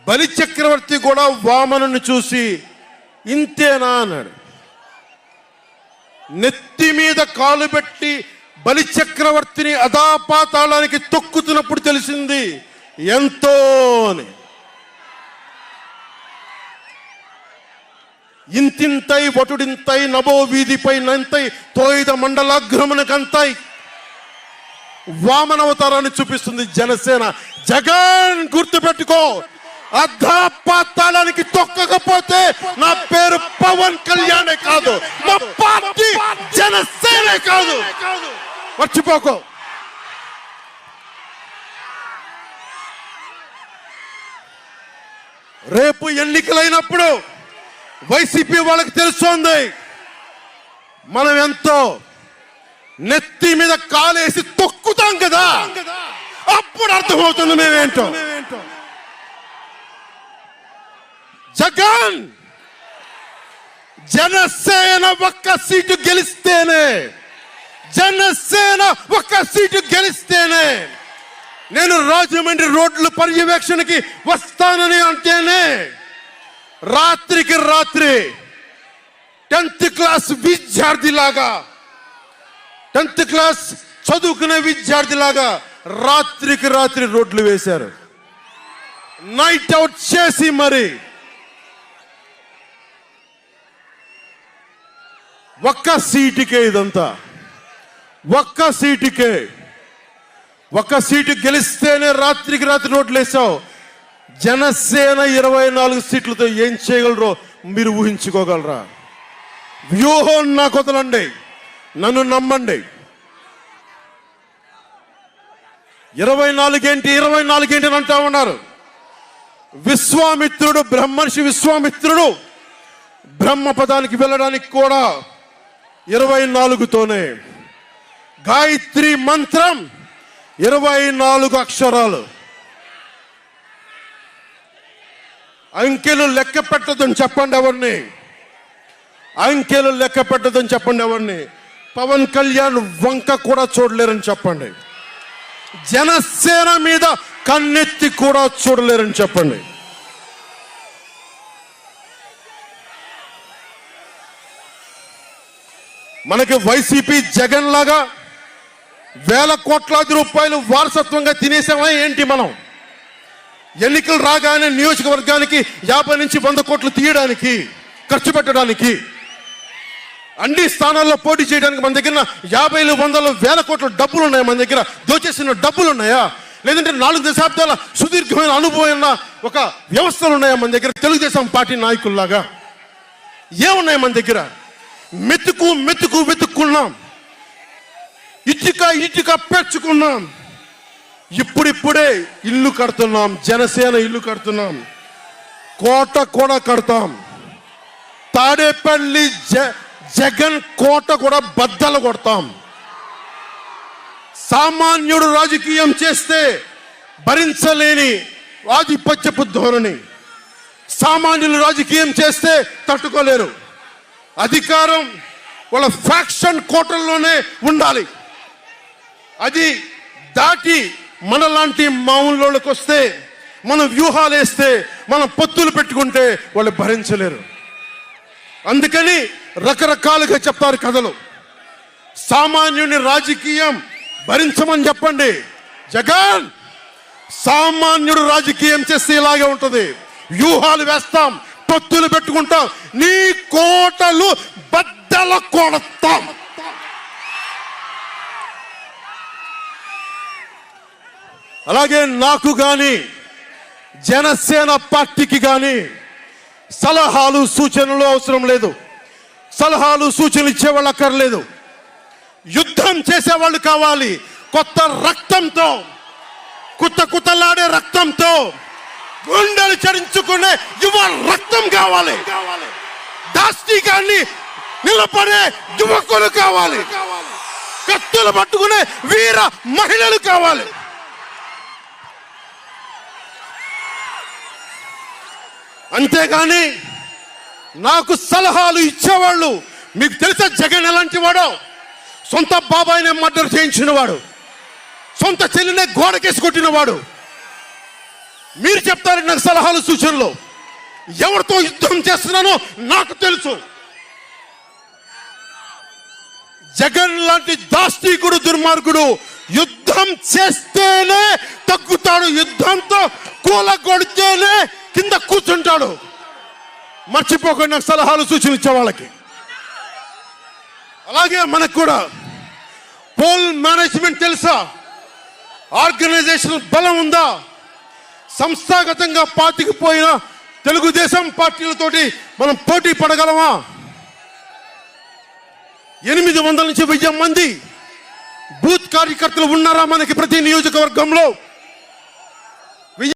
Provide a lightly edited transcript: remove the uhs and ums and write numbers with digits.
బలి చక్రవర్తి కూడా వామనుని చూసి ఇంతేనా అన్నాడు. నెత్తి మీద కాలు పెట్టి బలి చక్రవర్తిని అధాపాతాళానికి తొక్కుతున్నప్పుడు తెలిసింది ఎంతో అని. ఇంతింతై వటుడింతై నభో వీధిపై నంతై తోయిద మండలాగ్రమునకంతై వామనవతారాన్ని చూపిస్తుంది జనసేన. జగన్ గుర్తుపెట్టుకో, అధాపాతాళానికి తొక్కకపోతే నా పేరు పవన్ కళ్యాణే కాదు, మా పార్టీ జనసేనే కాదు, మర్చిపోకో. రేపు ఎన్నికలైనప్పుడు వైసీపీ వాళ్ళకి తెలుస్తోంది మనం ఎంతో. నెత్తి మీద కాలేసి తొక్కుతాం కదా, అప్పుడు అర్థమవుతుంది మేమేంటో. జగన్ జనసేన ఒక్క సీటు గెలిస్తేనే, జనసేన ఒక్క సీటు గెలిస్తేనే నేను రాజమండ్రి రోడ్ల పర్యవేక్షణకి వస్తానని అంటేనే రాత్రికి రాత్రి 10th క్లాస్ విద్యార్థిలాగా, 10th క్లాస్ చదువుకునే విద్యార్థిలాగా రాత్రికి రాత్రి రోడ్లు వేశారు. నైట్ అవుట్ చేసి మరి ఒక్క సీటుకే ఇదంతా, ఒక్క సీటుకే. ఒక్క సీటు గెలిస్తేనే రాత్రికి రాత్రి రోడ్లు వేసావు. జనసేన 24 సీట్లతో ఏం చేయగలరో మీరు ఊహించుకోగలరా? వ్యూహం నాకు వదలండి, నన్ను నమ్మండి. 24 ఏంటి అని అంటా ఉన్నారు. విశ్వామిత్రుడు, బ్రహ్మర్షి విశ్వామిత్రుడు బ్రహ్మపదానికి వెళ్ళడానికి కూడా 24తోనే. గాయత్రి మంత్రం 24 అక్షరాలు. అంకెలు లెక్క పెట్టదని చెప్పండి ఎవరిని, అంకెలు లెక్క పెట్టదని చెప్పండి ఎవరిని. పవన్ కళ్యాణ్ వంక కూడా చూడలేరని చెప్పండి. జనసేన మీద కన్నెత్తి కూడా చూడలేరని చెప్పండి. మనకి వైసీపీ జగన్ లాగా వేల కోట్లాది రూపాయలు వారసత్వంగా తినేసామా ఏంటి? మనం ఎన్నికలు రాగానే నియోజకవర్గానికి 50 నుంచి 100 కోట్లు తీయడానికి, ఖర్చు పెట్టడానికి, అన్ని స్థానాల్లో పోటీ చేయడానికి మన దగ్గర 50, 100, 1000 కోట్ల డబ్బులు ఉన్నాయా? మన దగ్గర దోచేసిన డబ్బులు ఉన్నాయా? లేదంటే 4 దశాబ్దాల సుదీర్ఘమైన అనుభవం ఉన్న ఒక వ్యవస్థలు ఉన్నాయా మన దగ్గర? తెలుగుదేశం పార్టీ నాయకుల్లాగా ఏమున్నాయి మన దగ్గర? వెతుక్కున్నాం, ఇటుక పెంచుకున్నాం. ఇప్పుడిప్పుడే ఇల్లు కడుతున్నాం, జనసేన ఇల్లు కడుతున్నాం, కోట కూడా కడతాం. తాడేపల్లి జగన్ కోట కూడా బద్దలు కొడతాం. సామాన్యుడు రాజకీయం చేస్తే భరించలేని ఆధిపత్యపు ధోరణి, సామాన్యులు రాజకీయం చేస్తే తట్టుకోలేరు. అధికారం వాళ్ళ ఫ్యాక్షన్ కోటల్లోనే ఉండాలి. అది దాటి మనలాంటి మామూలులోకి వస్తే, మనం వ్యూహాలు వేస్తే, మనం పొత్తులు పెట్టుకుంటే వాళ్ళు భరించలేరు. అందుకని రకరకాలుగా చెప్తారు కథలు. సామాన్యుని రాజకీయం భరించమని చెప్పండి. జగన్ సామాన్యుడు రాజకీయం చేస్తే ఇలాగే ఉంటుంది. వ్యూహాలు వేస్తాం, పొత్తులు పెట్టుకుంటాం, నీ కోటలు బద్దల కొడతాం. అలాగే నాకు కానీ జనసేన పార్టీకి కానీ సలహాలు సూచనలు అవసరం లేదు. సలహాలు సూచనలు ఇచ్చేవాళ్ళు అక్కర్లేదు. యుద్ధం చేసేవాళ్ళు కావాలి. కొత్త రక్తంతో, కుతలాడే రక్తంతో, గుండెలు చరించుకునే యువ రక్తం కావాలి. దాష్టికాన్ని నిలబడే యువకులు కావాలి. కత్తులు పట్టుకునే వీర మహిళలు కావాలి. అంతేగాని నాకు సలహాలు ఇచ్చేవాళ్ళు, మీకు తెలుసా జగన్ ఎలాంటి వాడో? సొంత బాబాయినే మర్డర్ చేయించిన వాడు, సొంత చెల్లినే గోడకేసి కొట్టిన వాడు, మీరు చెప్తారు నాకు సలహాలు సూచనలు. ఎవరితో యుద్ధం చేస్తున్నానో నాకు తెలుసు. జగన్ లాంటి దాష్టీకుడు దుర్మార్గుడు యుద్ధం చేస్తేనే తగ్గుతాడు, యుద్ధంతో కూలగొడితేనే కింద కూర్చుంటాడు. మర్చిపోకుండా నాకు సలహాలు సూచనలు ఇచ్చే వాళ్ళకి. అలాగే మనకు కూడా పోల్ మేనేజ్మెంట్ తెలుసా? ఆర్గనైజేషన్ బలం ఉందా? సంస్థాగతంగా పాతికిపోయిన తెలుగుదేశం పార్టీలతోటి మనం పోటీ పడగలమా? 800 నుంచి 1000 మంది బూత్ కార్యకర్తలు ఉన్నారా మనకి ప్రతి నియోజకవర్గంలో?